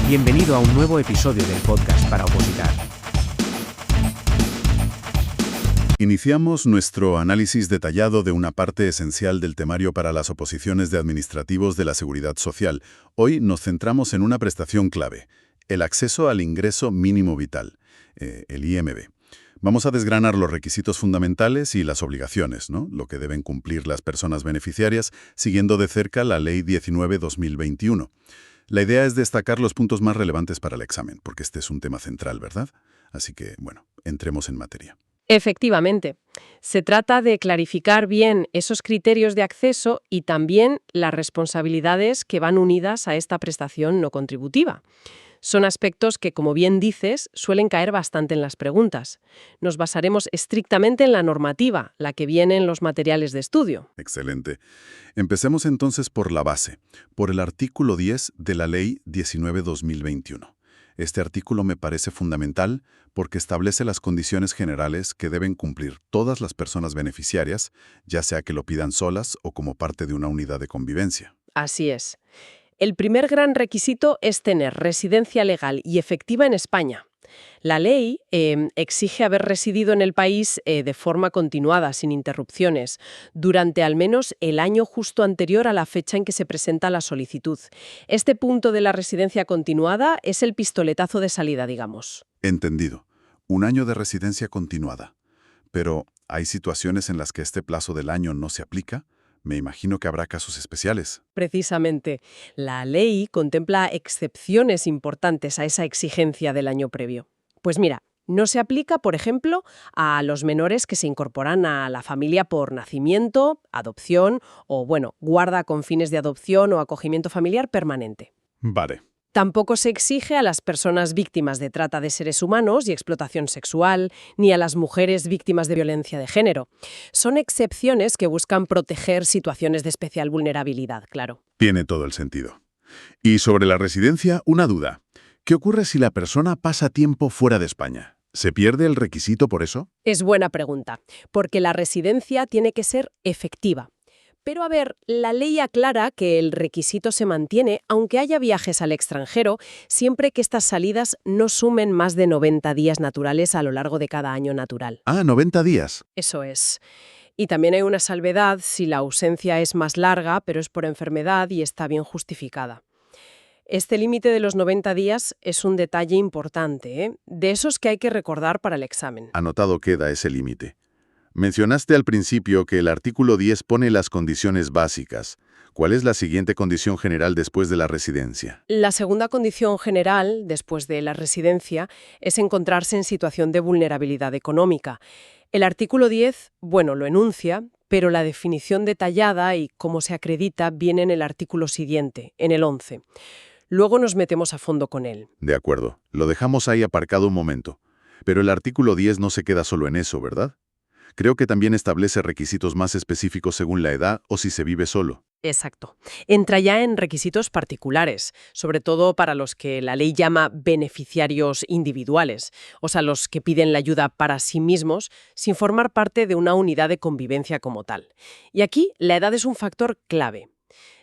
Bienvenido a un nuevo episodio del podcast para opositar. Iniciamos nuestro análisis detallado de una parte esencial del temario para las oposiciones de administrativos de la Seguridad Social. Hoy nos centramos en una prestación clave, el acceso al ingreso mínimo vital, el IMV. Vamos a desgranar los requisitos fundamentales y las obligaciones, ¿no? Lo que deben cumplir las personas beneficiarias, siguiendo de cerca la Ley 19/2021. La idea es destacar los puntos más relevantes para el examen, porque este es un tema central, ¿verdad? Así que, bueno, entremos en materia. Efectivamente. Se trata de clarificar bien esos criterios de acceso y también las responsabilidades que van unidas a esta prestación no contributiva. Son aspectos que, como bien dices, suelen caer bastante en las preguntas. Nos basaremos estrictamente en la normativa, la que viene en los materiales de estudio. Excelente. Empecemos entonces por la base, por el artículo 10 de la Ley 19/2021. Este artículo me parece fundamental porque establece las condiciones generales que deben cumplir todas las personas beneficiarias, ya sea que lo pidan solas o como parte de una unidad de convivencia. Así es. El primer gran requisito es tener residencia legal y efectiva en España. La ley exige haber residido en el país de forma continuada, sin interrupciones, durante al menos el año justo anterior a la fecha en que se presenta la solicitud. Este punto de la residencia continuada es el pistoletazo de salida, digamos. Entendido. Un año de residencia continuada. Pero, ¿hay situaciones en las que este plazo del año no se aplica? Me imagino que habrá casos especiales. Precisamente, la ley contempla excepciones importantes a esa exigencia del año previo. Pues mira, no se aplica, por ejemplo, a los menores que se incorporan a la familia por nacimiento, adopción o, guarda con fines de adopción o acogimiento familiar permanente. Vale. Tampoco se exige a las personas víctimas de trata de seres humanos y explotación sexual, ni a las mujeres víctimas de violencia de género. Son excepciones que buscan proteger situaciones de especial vulnerabilidad, claro. Tiene todo el sentido. Y sobre la residencia, una duda. ¿Qué ocurre si la persona pasa tiempo fuera de España? ¿Se pierde el requisito por eso? Es buena pregunta, porque la residencia tiene que ser efectiva. Pero a ver, la ley aclara que el requisito se mantiene aunque haya viajes al extranjero, siempre que estas salidas no sumen más de 90 días naturales a lo largo de cada año natural. 90 días. Eso es. Y también hay una salvedad si la ausencia es más larga, pero es por enfermedad y está bien justificada. Este límite de los 90 días es un detalle importante, ¿eh? De esos que hay que recordar para el examen. Anotado queda ese límite. Mencionaste al principio que el artículo 10 pone las condiciones básicas. ¿Cuál es la siguiente condición general después de la residencia? La segunda condición general, después de la residencia, es encontrarse en situación de vulnerabilidad económica. El artículo 10, lo enuncia, pero la definición detallada y cómo se acredita viene en el artículo siguiente, en el 11. Luego nos metemos a fondo con él. De acuerdo, lo dejamos ahí aparcado un momento. Pero el artículo 10 no se queda solo en eso, ¿verdad? Creo que también establece requisitos más específicos según la edad o si se vive solo. Exacto. Entra ya en requisitos particulares, sobre todo para los que la ley llama beneficiarios individuales, o sea, los que piden la ayuda para sí mismos sin formar parte de una unidad de convivencia como tal. Y aquí la edad es un factor clave.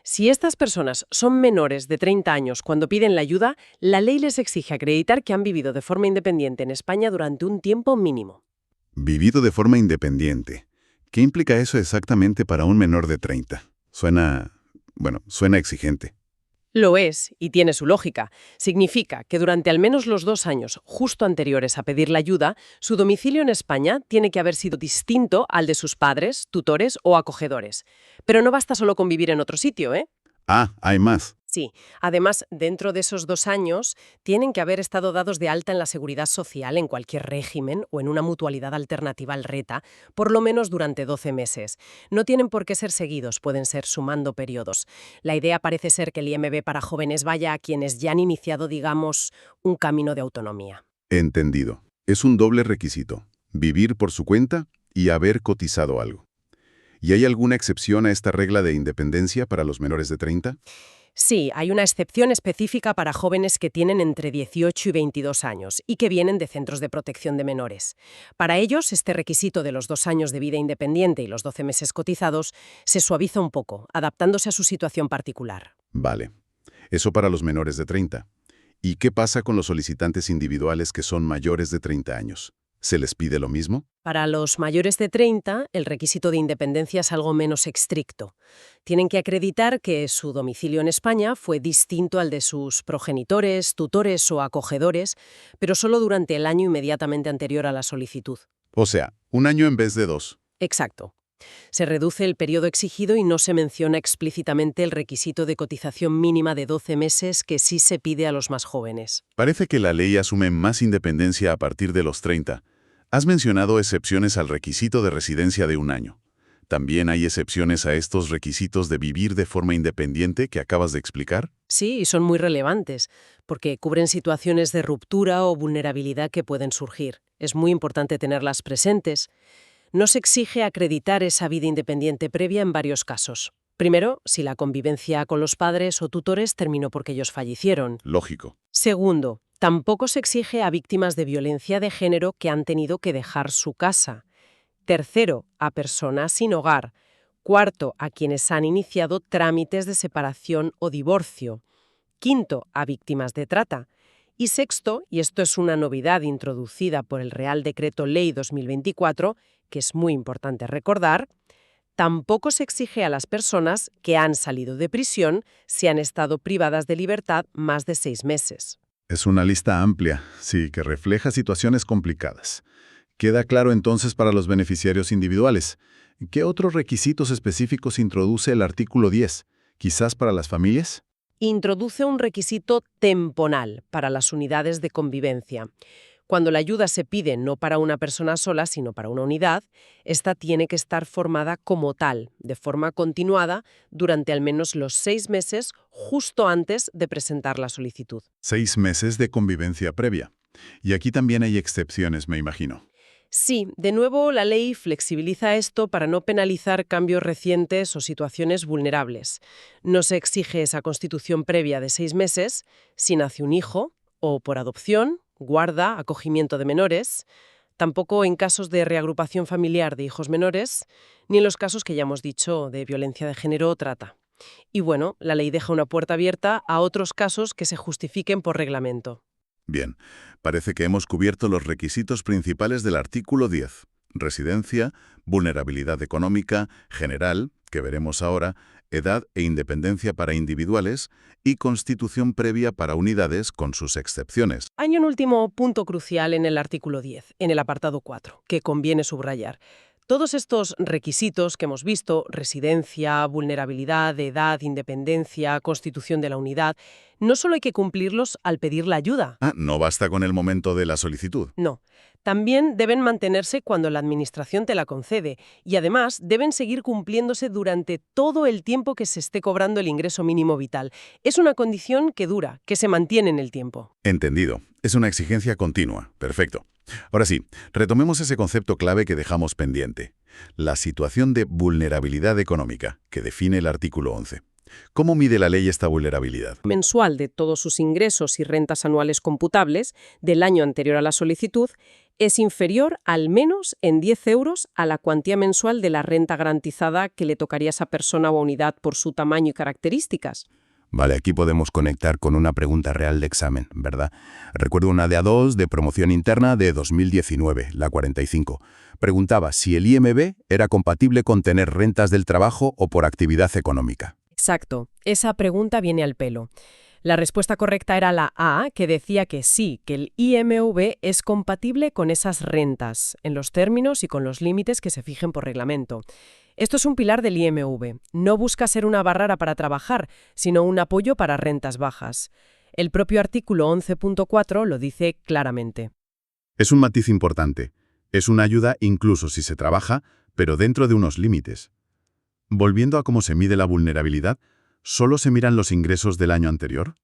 Si estas personas son menores de 30 años cuando piden la ayuda, la ley les exige acreditar que han vivido de forma independiente en España durante un tiempo mínimo. Vivido de forma independiente. ¿Qué implica eso exactamente para un menor de 30? Suena exigente. Lo es, y tiene su lógica. Significa que durante al menos los 2 años justo anteriores a pedir la ayuda, su domicilio en España tiene que haber sido distinto al de sus padres, tutores o acogedores. Pero no basta solo con vivir en otro sitio, ¿eh? Hay más. Sí. Además, dentro de esos 2 años, tienen que haber estado dados de alta en la Seguridad Social en cualquier régimen o en una mutualidad alternativa al RETA, por lo menos durante 12 meses. No tienen por qué ser seguidos, pueden ser sumando periodos. La idea parece ser que el IMV para jóvenes vaya a quienes ya han iniciado, digamos, un camino de autonomía. Entendido. Es un doble requisito. Vivir por su cuenta y haber cotizado algo. ¿Y hay alguna excepción a esta regla de independencia para los menores de 30? Sí, hay una excepción específica para jóvenes que tienen entre 18 y 22 años y que vienen de centros de protección de menores. Para ellos, este requisito de los 2 años de vida independiente y los 12 meses cotizados se suaviza un poco, adaptándose a su situación particular. Vale. Eso para los menores de 30. ¿Y qué pasa con los solicitantes individuales que son mayores de 30 años? ¿Se les pide lo mismo? Para los mayores de 30, el requisito de independencia es algo menos estricto. Tienen que acreditar que su domicilio en España fue distinto al de sus progenitores, tutores o acogedores, pero solo durante el año inmediatamente anterior a la solicitud. O sea, 1 año en vez de 2. Exacto. Se reduce el periodo exigido y no se menciona explícitamente el requisito de cotización mínima de 12 meses que sí se pide a los más jóvenes. Parece que la ley asume más independencia a partir de los 30. Has mencionado excepciones al requisito de residencia de 1 año. ¿También hay excepciones a estos requisitos de vivir de forma independiente que acabas de explicar? Sí, y son muy relevantes, porque cubren situaciones de ruptura o vulnerabilidad que pueden surgir. Es muy importante tenerlas presentes. No se exige acreditar esa vida independiente previa en varios casos. Primero, si la convivencia con los padres o tutores terminó porque ellos fallecieron. Lógico. Segundo, tampoco se exige a víctimas de violencia de género que han tenido que dejar su casa. Tercero, a personas sin hogar. Cuarto, a quienes han iniciado trámites de separación o divorcio. Quinto, a víctimas de trata. Y sexto, y esto es una novedad introducida por el Real Decreto Ley 2024, que es muy importante recordar, tampoco se exige a las personas que han salido de prisión si han estado privadas de libertad más de 6 meses. Es una lista amplia, sí, que refleja situaciones complicadas. Queda claro entonces para los beneficiarios individuales. ¿Qué otros requisitos específicos introduce el artículo 10? ¿Quizás para las familias? Introduce un requisito temporal para las unidades de convivencia. Cuando la ayuda se pide no para una persona sola, sino para una unidad, esta tiene que estar formada como tal, de forma continuada, durante al menos los 6 meses justo antes de presentar la solicitud. 6 meses de convivencia previa. Y aquí también hay excepciones, me imagino. Sí, de nuevo la ley flexibiliza esto para no penalizar cambios recientes o situaciones vulnerables. No se exige esa constitución previa de 6 meses si nace un hijo o por adopción, guarda, acogimiento de menores, tampoco en casos de reagrupación familiar de hijos menores, ni en los casos que ya hemos dicho de violencia de género o trata. Y bueno, la ley deja una puerta abierta a otros casos que se justifiquen por reglamento. Bien, parece que hemos cubierto los requisitos principales del artículo 10. Residencia, vulnerabilidad económica, general, que veremos ahora, edad e independencia para individuales y constitución previa para unidades con sus excepciones. Hay un último punto crucial en el artículo 10, en el apartado 4, que conviene subrayar. Todos estos requisitos que hemos visto, residencia, vulnerabilidad, edad, independencia, constitución de la unidad, no solo hay que cumplirlos al pedir la ayuda. No basta con el momento de la solicitud. No. También deben mantenerse cuando la Administración te la concede y además deben seguir cumpliéndose durante todo el tiempo que se esté cobrando el ingreso mínimo vital. Es una condición que dura, que se mantiene en el tiempo. Entendido. Es una exigencia continua. Perfecto. Ahora sí, retomemos ese concepto clave que dejamos pendiente. La situación de vulnerabilidad económica, que define el artículo 11. ¿Cómo mide la ley esta vulnerabilidad? Mensual de todos sus ingresos y rentas anuales computables del año anterior a la solicitud es inferior al menos en 10 euros a la cuantía mensual de la renta garantizada que le tocaría a esa persona o unidad por su tamaño y características. Vale, aquí podemos conectar con una pregunta real de examen, ¿verdad? Recuerdo una de A2 de promoción interna de 2019, la 45. Preguntaba si el IMB era compatible con tener rentas del trabajo o por actividad económica. Exacto. Esa pregunta viene al pelo. La respuesta correcta era la A, que decía que sí, que el IMV es compatible con esas rentas, en los términos y con los límites que se fijen por reglamento. Esto es un pilar del IMV. No busca ser una barrera para trabajar, sino un apoyo para rentas bajas. El propio artículo 11.4 lo dice claramente. Es un matiz importante. Es una ayuda incluso si se trabaja, pero dentro de unos límites. Volviendo a cómo se mide la vulnerabilidad, ¿solo se miran los ingresos del año anterior?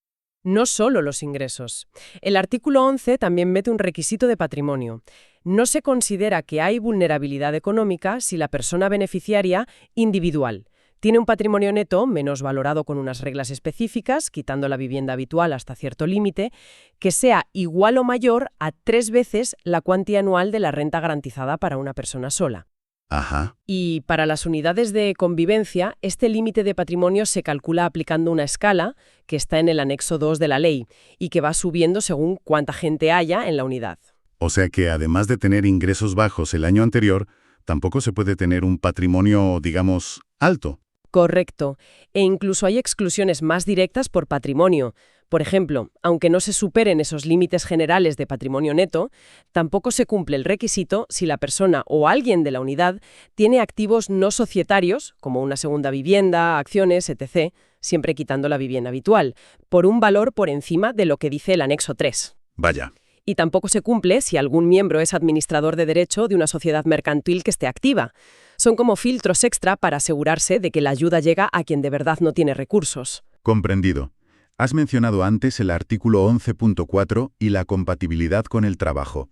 No solo los ingresos. El artículo 11 también mete un requisito de patrimonio. No se considera que hay vulnerabilidad económica si la persona beneficiaria individual tiene un patrimonio neto menos valorado con unas reglas específicas, quitando la vivienda habitual hasta cierto límite, que sea igual o mayor a 3 veces la cuantía anual de la renta garantizada para una persona sola. Ajá. Y para las unidades de convivencia, este límite de patrimonio se calcula aplicando una escala que está en el anexo 2 de la ley y que va subiendo según cuánta gente haya en la unidad. O sea que además de tener ingresos bajos el año anterior, tampoco se puede tener un patrimonio, digamos, alto. Correcto. E incluso hay exclusiones más directas por patrimonio. Por ejemplo, aunque no se superen esos límites generales de patrimonio neto, tampoco se cumple el requisito si la persona o alguien de la unidad tiene activos no societarios, como una segunda vivienda, acciones, etc., siempre quitando la vivienda habitual, por un valor por encima de lo que dice el anexo 3. Vaya. Y tampoco se cumple si algún miembro es administrador de derecho de una sociedad mercantil que esté activa. Son como filtros extra para asegurarse de que la ayuda llega a quien de verdad no tiene recursos. Comprendido. Has mencionado antes el artículo 11.4 y la compatibilidad con el trabajo.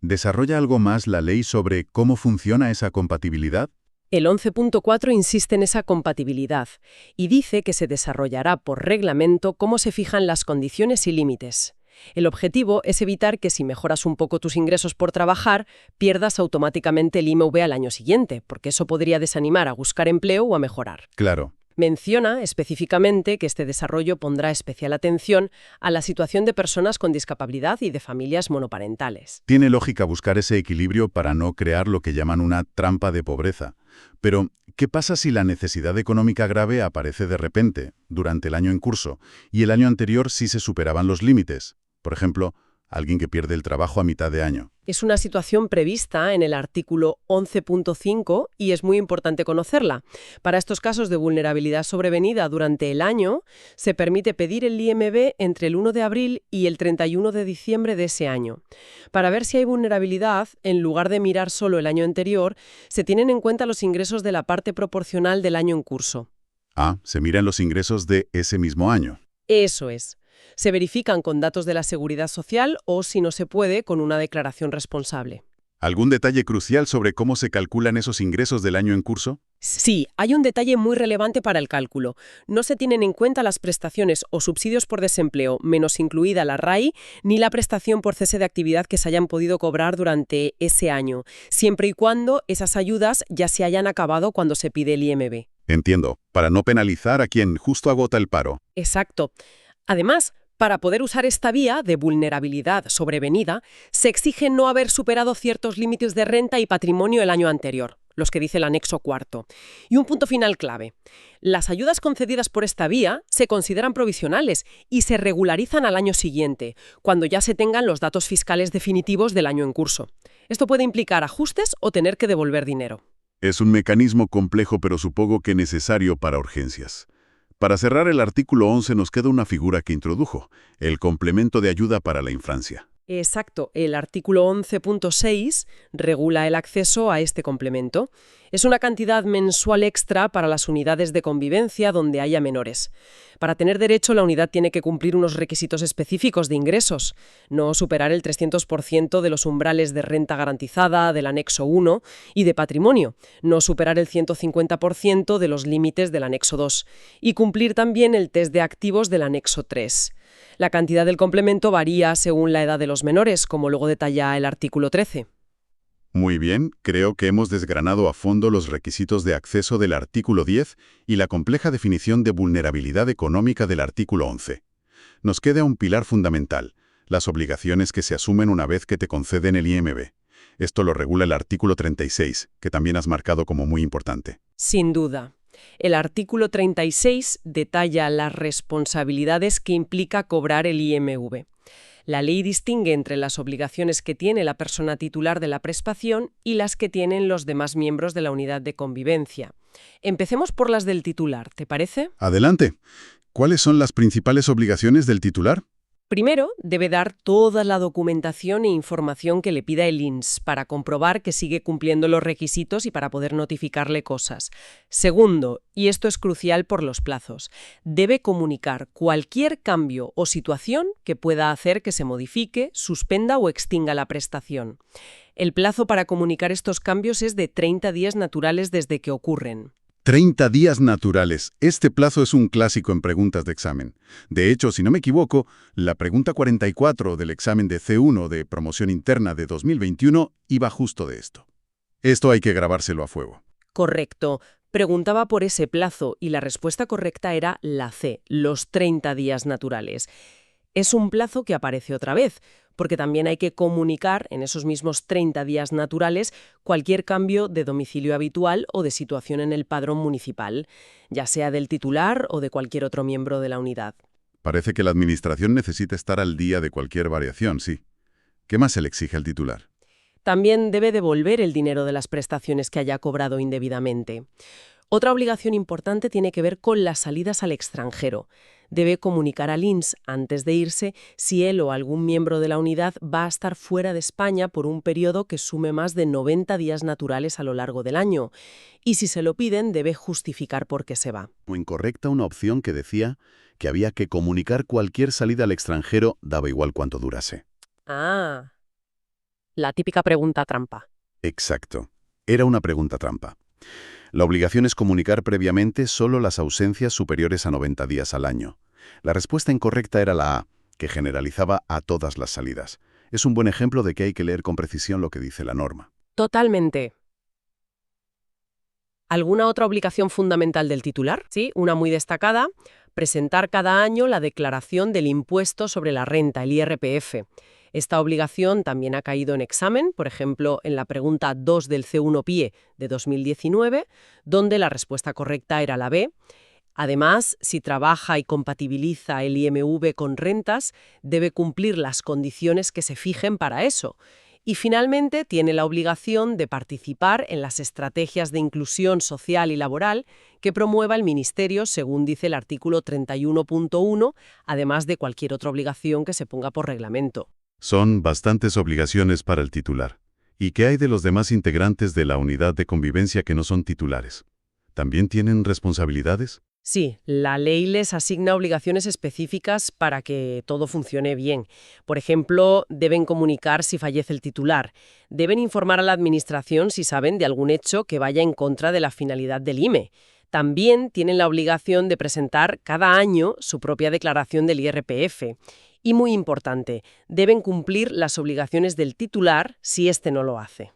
¿Desarrolla algo más la ley sobre cómo funciona esa compatibilidad? El 11.4 insiste en esa compatibilidad y dice que se desarrollará por reglamento cómo se fijan las condiciones y límites. El objetivo es evitar que si mejoras un poco tus ingresos por trabajar, pierdas automáticamente el IMV al año siguiente, porque eso podría desanimar a buscar empleo o a mejorar. Claro. Menciona específicamente que este desarrollo pondrá especial atención a la situación de personas con discapacidad y de familias monoparentales. Tiene lógica buscar ese equilibrio para no crear lo que llaman una trampa de pobreza. Pero, ¿qué pasa si la necesidad económica grave aparece de repente, durante el año en curso, y el año anterior sí se superaban los límites? Por ejemplo, alguien que pierde el trabajo a mitad de año. Es una situación prevista en el artículo 11.5 y es muy importante conocerla. Para estos casos de vulnerabilidad sobrevenida durante el año, se permite pedir el IMV entre el 1 de abril y el 31 de diciembre de ese año. Para ver si hay vulnerabilidad, en lugar de mirar solo el año anterior, se tienen en cuenta los ingresos de la parte proporcional del año en curso. Ah, se miran los ingresos de ese mismo año. Eso es. Se verifican con datos de la Seguridad Social o, si no se puede, con una declaración responsable. ¿Algún detalle crucial sobre cómo se calculan esos ingresos del año en curso? Sí, hay un detalle muy relevante para el cálculo. No se tienen en cuenta las prestaciones o subsidios por desempleo, menos incluida la RAI, ni la prestación por cese de actividad que se hayan podido cobrar durante ese año, siempre y cuando esas ayudas ya se hayan acabado cuando se pide el IMV. Entiendo, para no penalizar a quien justo agota el paro. Exacto. Además, para poder usar esta vía de vulnerabilidad sobrevenida, se exige no haber superado ciertos límites de renta y patrimonio el año anterior, los que dice el anexo 4. Y un punto final clave. Las ayudas concedidas por esta vía se consideran provisionales y se regularizan al año siguiente, cuando ya se tengan los datos fiscales definitivos del año en curso. Esto puede implicar ajustes o tener que devolver dinero. Es un mecanismo complejo, pero supongo que necesario para urgencias. Para cerrar el artículo 11 nos queda una figura que introdujo, el complemento de ayuda para la infancia. Exacto, el artículo 11.6 regula el acceso a este complemento. Es una cantidad mensual extra para las unidades de convivencia donde haya menores. Para tener derecho, la unidad tiene que cumplir unos requisitos específicos de ingresos, no superar el 300% de los umbrales de renta garantizada del anexo 1 y de patrimonio, no superar el 150% de los límites del anexo 2 y cumplir también el test de activos del anexo 3. La cantidad del complemento varía según la edad de los menores, como luego detalla el artículo 13. Muy bien, creo que hemos desgranado a fondo los requisitos de acceso del artículo 10 y la compleja definición de vulnerabilidad económica del artículo 11. Nos queda un pilar fundamental, las obligaciones que se asumen una vez que te conceden el IMV. Esto lo regula el artículo 36, que también has marcado como muy importante. Sin duda. El artículo 36 detalla las responsabilidades que implica cobrar el IMV. La ley distingue entre las obligaciones que tiene la persona titular de la prestación y las que tienen los demás miembros de la unidad de convivencia. Empecemos por las del titular, ¿te parece? Adelante. ¿Cuáles son las principales obligaciones del titular? Primero, debe dar toda la documentación e información que le pida el INS para comprobar que sigue cumpliendo los requisitos y para poder notificarle cosas. Segundo, y esto es crucial por los plazos, debe comunicar cualquier cambio o situación que pueda hacer que se modifique, suspenda o extinga la prestación. El plazo para comunicar estos cambios es de 30 días naturales desde que ocurren. 30 días naturales. Este plazo es un clásico en preguntas de examen. De hecho, si no me equivoco, la pregunta 44 del examen de C1 de Promoción Interna de 2021 iba justo de esto. Esto hay que grabárselo a fuego. Correcto. Preguntaba por ese plazo y la respuesta correcta era la C, los 30 días naturales. Es un plazo que aparece otra vez, porque también hay que comunicar en esos mismos 30 días naturales cualquier cambio de domicilio habitual o de situación en el padrón municipal, ya sea del titular o de cualquier otro miembro de la unidad. Parece que la Administración necesita estar al día de cualquier variación, sí. ¿Qué más se le exige al titular? También debe devolver el dinero de las prestaciones que haya cobrado indebidamente. Otra obligación importante tiene que ver con las salidas al extranjero. Debe comunicar al INS antes de irse si él o algún miembro de la unidad va a estar fuera de España por un periodo que sume más de 90 días naturales a lo largo del año. Y si se lo piden, debe justificar por qué se va. O incorrecta una opción que decía que había que comunicar cualquier salida al extranjero, daba igual cuánto durase. Ah, la típica pregunta trampa. Exacto. Era una pregunta trampa. La obligación es comunicar previamente solo las ausencias superiores a 90 días al año. La respuesta incorrecta era la A, que generalizaba a todas las salidas. Es un buen ejemplo de que hay que leer con precisión lo que dice la norma. Totalmente. ¿Alguna otra obligación fundamental del titular? Sí, una muy destacada: presentar cada año la declaración del impuesto sobre la renta, el IRPF. Esta obligación también ha caído en examen, por ejemplo, en la pregunta 2 del C1-PIE de 2019, donde la respuesta correcta era la B. Además, si trabaja y compatibiliza el IMV con rentas, debe cumplir las condiciones que se fijen para eso. Y finalmente, tiene la obligación de participar en las estrategias de inclusión social y laboral que promueva el Ministerio, según dice el artículo 31.1, además de cualquier otra obligación que se ponga por reglamento. Son bastantes obligaciones para el titular. ¿Y qué hay de los demás integrantes de la unidad de convivencia que no son titulares? ¿También tienen responsabilidades? Sí, la ley les asigna obligaciones específicas para que todo funcione bien. Por ejemplo, deben comunicar si fallece el titular. Deben informar a la Administración si saben de algún hecho que vaya en contra de la finalidad del IME. También tienen la obligación de presentar cada año su propia declaración del IRPF. Y muy importante, deben cumplir las obligaciones del titular si éste no lo hace.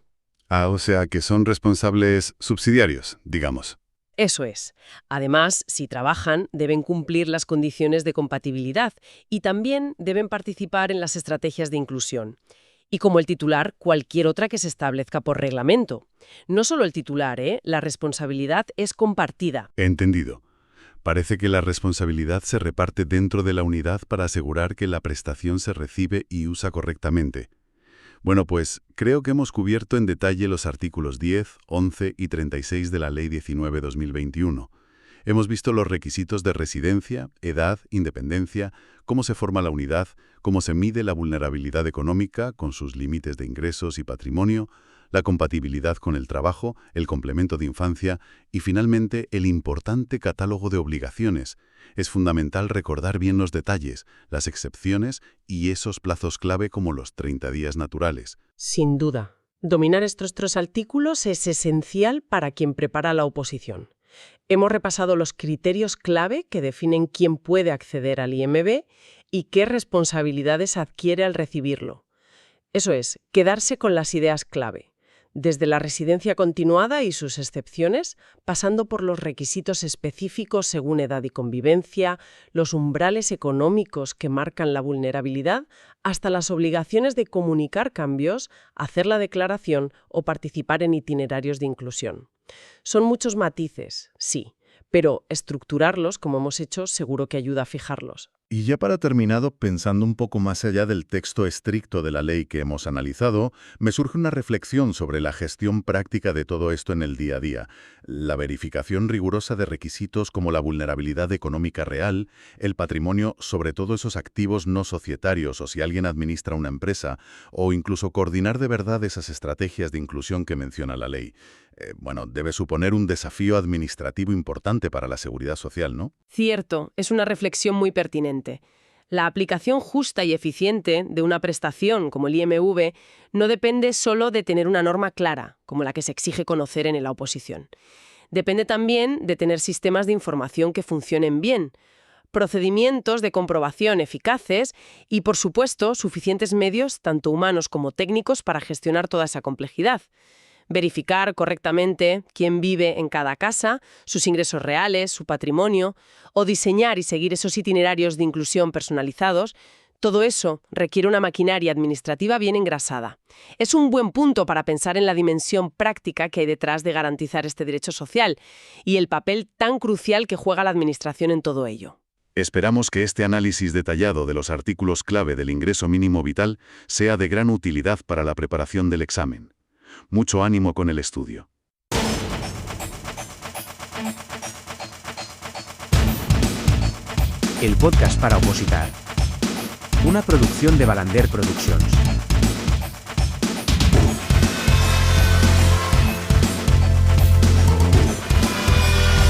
Ah, o sea que son responsables subsidiarios, digamos. Eso es. Además, si trabajan, deben cumplir las condiciones de compatibilidad y también deben participar en las estrategias de inclusión. Y como el titular, cualquier otra que se establezca por reglamento. No solo el titular, la responsabilidad es compartida. Entendido. Parece que la responsabilidad se reparte dentro de la unidad para asegurar que la prestación se recibe y usa correctamente. Bueno, pues creo que hemos cubierto en detalle los artículos 10, 11 y 36 de la Ley 19/2021. Hemos visto los requisitos de residencia, edad, independencia, cómo se forma la unidad, cómo se mide la vulnerabilidad económica con sus límites de ingresos y patrimonio, la compatibilidad con el trabajo, el complemento de infancia y, finalmente, el importante catálogo de obligaciones. Es fundamental recordar bien los detalles, las excepciones y esos plazos clave como los 30 días naturales. Sin duda. Dominar estos 3 artículos es esencial para quien prepara la oposición. Hemos repasado los criterios clave que definen quién puede acceder al IMB y qué responsabilidades adquiere al recibirlo. Eso es, quedarse con las ideas clave. Desde la residencia continuada y sus excepciones, pasando por los requisitos específicos según edad y convivencia, los umbrales económicos que marcan la vulnerabilidad, hasta las obligaciones de comunicar cambios, hacer la declaración o participar en itinerarios de inclusión. Son muchos matices, sí, pero estructurarlos, como hemos hecho, seguro que ayuda a fijarlos. Y ya para terminado, pensando un poco más allá del texto estricto de la ley que hemos analizado, me surge una reflexión sobre la gestión práctica de todo esto en el día a día. La verificación rigurosa de requisitos como la vulnerabilidad económica real, el patrimonio, sobre todo esos activos no societarios o si alguien administra una empresa, o incluso coordinar de verdad esas estrategias de inclusión que menciona la ley. Debe suponer un desafío administrativo importante para la seguridad social, ¿no? Cierto, es una reflexión muy pertinente. La aplicación justa y eficiente de una prestación como el IMV no depende solo de tener una norma clara, como la que se exige conocer en la oposición. Depende también de tener sistemas de información que funcionen bien, procedimientos de comprobación eficaces y, por supuesto, suficientes medios, tanto humanos como técnicos, para gestionar toda esa complejidad. verificar correctamente quién vive en cada casa, sus ingresos reales, su patrimonio, o diseñar y seguir esos itinerarios de inclusión personalizados. Todo eso requiere una maquinaria administrativa bien engrasada. Es un buen punto para pensar en la dimensión práctica que hay detrás de garantizar este derecho social y el papel tan crucial que juega la Administración en todo ello. Esperamos que este análisis detallado de los artículos clave del ingreso mínimo vital sea de gran utilidad para la preparación del examen. Mucho ánimo con el estudio. El podcast para opositar. Una producción de Balander Productions.